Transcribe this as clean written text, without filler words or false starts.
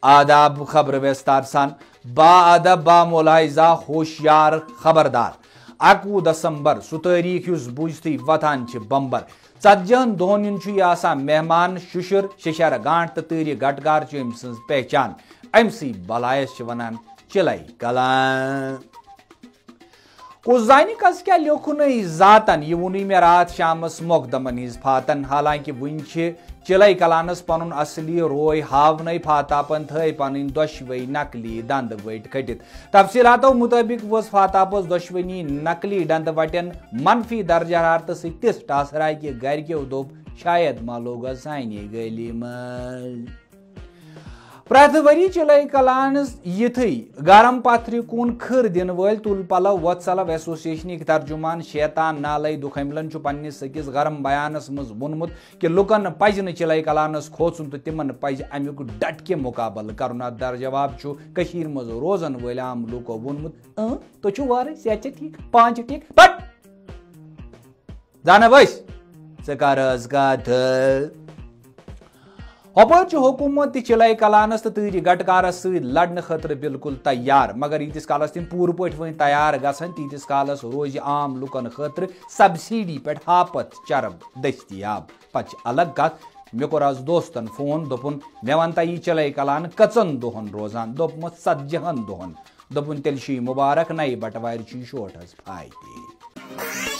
آداب خبر وستار سان با ادب با ملاحظہ ہوشیار خبردار 21 دسمبر سہ تاریخ اس بوجھتی وتان بمبر 40 دہن آسان مہمان ششر ششر گانٹ تو تیری گٹکار ام سن پہچان ام سی بلائس ونان چلے کلان کوزانی کس کیا لیکھن ذاتن یہ ونی مے رات شامس مقدمن ہز فاتن حالانکہ ون چلے کلانس پن اصلی روے ہاون فاتاپن تھے پن دشوئی نقلی دند وٹ کھٹت تفصیلاتو مطابق وس فاتاپس دشونی نقلی دند وٹن منفی درجہ حرارت ست تس ٹاسرائی کہ گرکیو دوپ شاید ما لوگ سانہ گلی مز پریت وری چلے کلانس یتھی گرم پتھر کن کھر دن ول تل پلو وتسلو ایسوسیشن ترجمان شیطان نالے دکھملن پنس أکس گرم بیانس مز وونمت کہ لکن پز نا چلے کلانس کھوژن تو تمن پز امیک ڈٹ کے مقابل کرن ات در جواب کشیر مز روزن ول عام لوکو وونمت تو چھو وارے صحت ٹھیک پان ٹھیک بٹ زانا بس ثر از کت ہپر حکومت چلے کلانس تو تیری گٹکارس ست لڑنے خاطر بالکل تیار مگر یتس کالس تم پور پہ تیار گھن تیتس کالس روز عام لکن خاطر سبسڈی پہ ہاپت چرب دستیاب پچ الگ کت مے کور آز دوستن فون دپن مے ونتا یہ چلے کلان کچن دہن روزان دوپمت 40 دہن دوپن تیل چھ مبارک نئی بٹوار چھ شوٹ حظ فائدہ